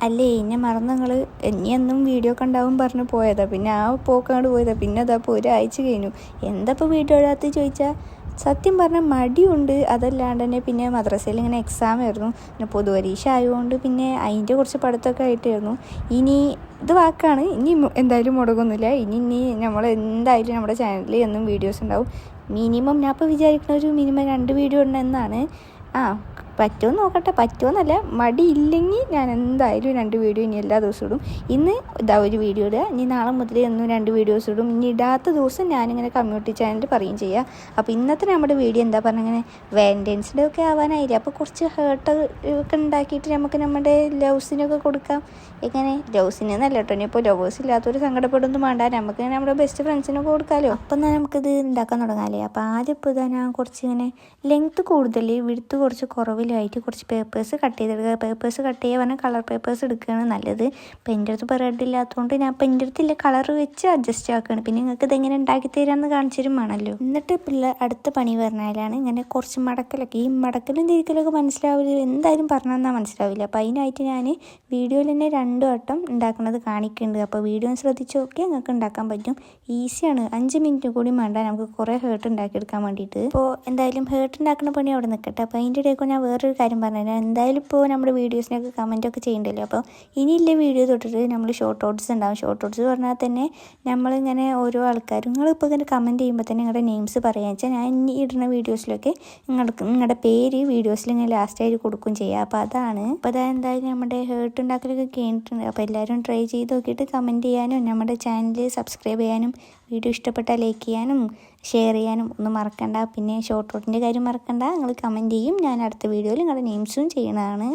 അല്ലേ ഞാൻ മറന്നു നിങ്ങൾ ഇനി എന്നും വീഡിയോ കണ്ടാവും പറഞ്ഞ് പോയതാ. പിന്നെ ആ പോക്കങ്ങോട്ട് പോയതാ. പിന്നെ അതപ്പോൾ ഒരാഴ്ച കഴിഞ്ഞു. എന്താ ഇപ്പോൾ വീഡിയോ ഇടാത്ത ചോദിച്ചാൽ സത്യം പറഞ്ഞാൽ മടിയുണ്ട്. അതല്ലാണ്ട് തന്നെ പിന്നെ മദ്രസയിൽ ഇങ്ങനെ എക്സാം ആയിരുന്നു. പിന്നെ പൊതുപരീക്ഷ ആയതുകൊണ്ട് പിന്നെ അതിൻ്റെ കുറച്ച് പഠിത്തമൊക്കെ ആയിട്ടായിരുന്നു. ഇനി ഇത് വാക്കാണ്, ഇനി എന്തായാലും മുടങ്ങൊന്നുമില്ല. ഇനി നമ്മൾ എന്തായാലും നമ്മുടെ ചാനലിൽ എന്നും വീഡിയോസ് ഉണ്ടാവും. മിനിമം ഞാൻ ഇപ്പോൾ വിചാരിക്കുന്ന ഒരു മിനിമം 2 വീഡിയോ ഉണ്ടെന്നാണ്. പറ്റുമോ നോക്കട്ടെ. പറ്റുമോന്നല്ല, മടിയില്ലെങ്കിൽ ഞാൻ എന്തായാലും 2 വീഡിയോ ഇനി എല്ലാ ദിവസവും ഇടും. ഇന്ന് ഇതാ ഒരു വീഡിയോ ഇടുക, ഇനി നാളെ മുതൽ എന്നും 2 വീഡിയോസ് ഇടും. ഇനി ഇടാത്ത ദിവസം ഞാനിങ്ങനെ കമ്മ്യൂണിറ്റി ചാനലിൽ പറയുകയും ചെയ്യാം. അപ്പോൾ ഇന്നത്തെ നമ്മുടെ വീഡിയോ എന്താ പറഞ്ഞാൽ ഇങ്ങനെ വാലൻറ്റൈൻസ് ഡേ ഒക്കെ ആവാനായില്ലേ, അപ്പോൾ കുറച്ച് ഹേർട്ട് ഒക്കെ ഉണ്ടാക്കിയിട്ട് നമുക്ക് നമ്മുടെ ലവ്സിനൊക്കെ കൊടുക്കാം. എങ്ങനെ ലവ്സിന് നല്ല കേട്ടോ, ഇനിയിപ്പോൾ ലവേഴ്സ് ഇല്ലാത്തൊരു സങ്കടപ്പെടുന്നു വേണ്ട, നമുക്ക് നമ്മുടെ ബെസ്റ്റ് ഫ്രണ്ട്സിനൊക്കെ കൊടുക്കാമല്ലോ. അപ്പം എന്നാൽ നമുക്കിത് ഉണ്ടാക്കാൻ തുടങ്ങാമല്ലേ. അപ്പോൾ ആദ്യം ഇപ്പോൾ ഇതാ ഞാൻ കുറച്ച് ഇങ്ങനെ ലെങ്ത്ത് കൂടുതൽ വിടുത്ത് കുറച്ച് കുറവിലായിട്ട് കുറച്ച് പേപ്പേഴ്സ് കട്ട് ചെയ്തെടുക്കുക. പേപ്പേഴ്സ് കട്ട് ചെയ്യുക പറഞ്ഞാൽ കളർ പേപ്പേഴ്സ് എടുക്കുകയാണ് നല്ലത്. ഇപ്പം എൻ്റെ അടുത്ത് ഇപ്പോൾ റെഡ് ഇല്ലാത്തതുകൊണ്ട് ഞാൻ ഇപ്പം എൻ്റെ അടുത്തില്ല കളർ വെച്ച് അഡ്ജസ്റ്റ് ആക്കുകയാണ്. പിന്നെ നിങ്ങൾക്ക് ഇതെങ്ങനെ ഉണ്ടാക്കി തരാമെന്ന് കാണിച്ചിരും വേണമല്ലോ. എന്നിട്ട് അടുത്ത പണി പറഞ്ഞാലാണ് ഇങ്ങനെ കുറച്ച് മടക്കലൊക്കെ, ഈ മടക്കലും തിരിക്കലൊക്കെ മനസ്സിലാവില്ല, എന്തായാലും പറഞ്ഞു തന്നാൽ മനസ്സിലാവില്ല. അപ്പോൾ അതിനായിട്ട് ഞാൻ വീഡിയോയിൽ തന്നെ 2 വട്ടം ഉണ്ടാക്കുന്നത് കാണിക്കുന്നുണ്ട്. അപ്പോൾ വീഡിയോ ശ്രദ്ധിച്ച് നോക്കിയാൽ നിങ്ങൾക്ക് ഉണ്ടാക്കാൻ പറ്റും. ഈസിയാണ്, 5 മിനിറ്റ് കൂടി വേണ്ട നമുക്ക് കുറേ ഹേർട്ട് ഉണ്ടാക്കിയെടുക്കാൻ വേണ്ടിയിട്ട്. ഇപ്പോൾ എന്തായാലും ഹേർട്ട് ഉണ്ടാക്കുന്ന പണി അവിടെ നിൽക്കട്ടെ. അപ്പോൾ അതിൻ്റെ ഇടയ്ക്ക് ഞാൻ വേറൊരു കാര്യം പറഞ്ഞുതരാം. എന്തായാലും ഇപ്പോൾ നമ്മുടെ വീഡിയോസിനൊക്കെ കമൻറ്റൊക്കെ ചെയ്യണ്ടല്ലോ. അപ്പോൾ ഇനിയില്ല വീഡിയോ തൊട്ടിട്ട് നമ്മൾ ഷോർട്ട് നോട്ട്സ് ഉണ്ടാകും. ഷോർട്ട് നോട്ട്സ് പറഞ്ഞാൽ തന്നെ നമ്മളിങ്ങനെ ഓരോ ആൾക്കാരും നിങ്ങളിപ്പോൾ ഇങ്ങനെ കമൻറ്റ് ചെയ്യുമ്പോൾ തന്നെ നിങ്ങളുടെ നെയിംസ് പറയാമെന്ന് വെച്ചാൽ ഞാൻ ഇനി ഇടുന്ന വീഡിയോസിലൊക്കെ നിങ്ങളുടെ പേര് വീഡിയോസിൽ ഇങ്ങനെ ലാസ്റ്റായിട്ട് കൊടുക്കുകയും ചെയ്യാം. അപ്പോൾ അതാണ്. അപ്പോൾ അതെന്തായാലും നമ്മുടെ ഹേർട്ട് ഉണ്ടാക്കലൊക്കെ കഴിഞ്ഞിട്ടുണ്ട്. അപ്പോൾ എല്ലാവരും ട്രൈ ചെയ്ത് നോക്കിയിട്ട് കമൻറ്റ് ചെയ്യാനും നമ്മുടെ ചാനൽ സബ്സ്ക്രൈബ് ചെയ്യാനും വീഡിയോ ഇഷ്ടപ്പെട്ടാൽ ലൈക്ക് ചെയ്യാനും ഷെയർ ചെയ്യാനും ഒന്നും മറക്കണ്ട. പിന്നെ ഷോർട്ട് നോട്ടിൻ്റെ കാര്യം മറക്കണ്ട, നിങ്ങൾ കമൻറ്റ് ചെയ്യും. ഞാൻ അടുത്ത വീഡിയോയിൽ നിങ്ങളുടെ നെയിംസും ചെയ്യണതാണ്.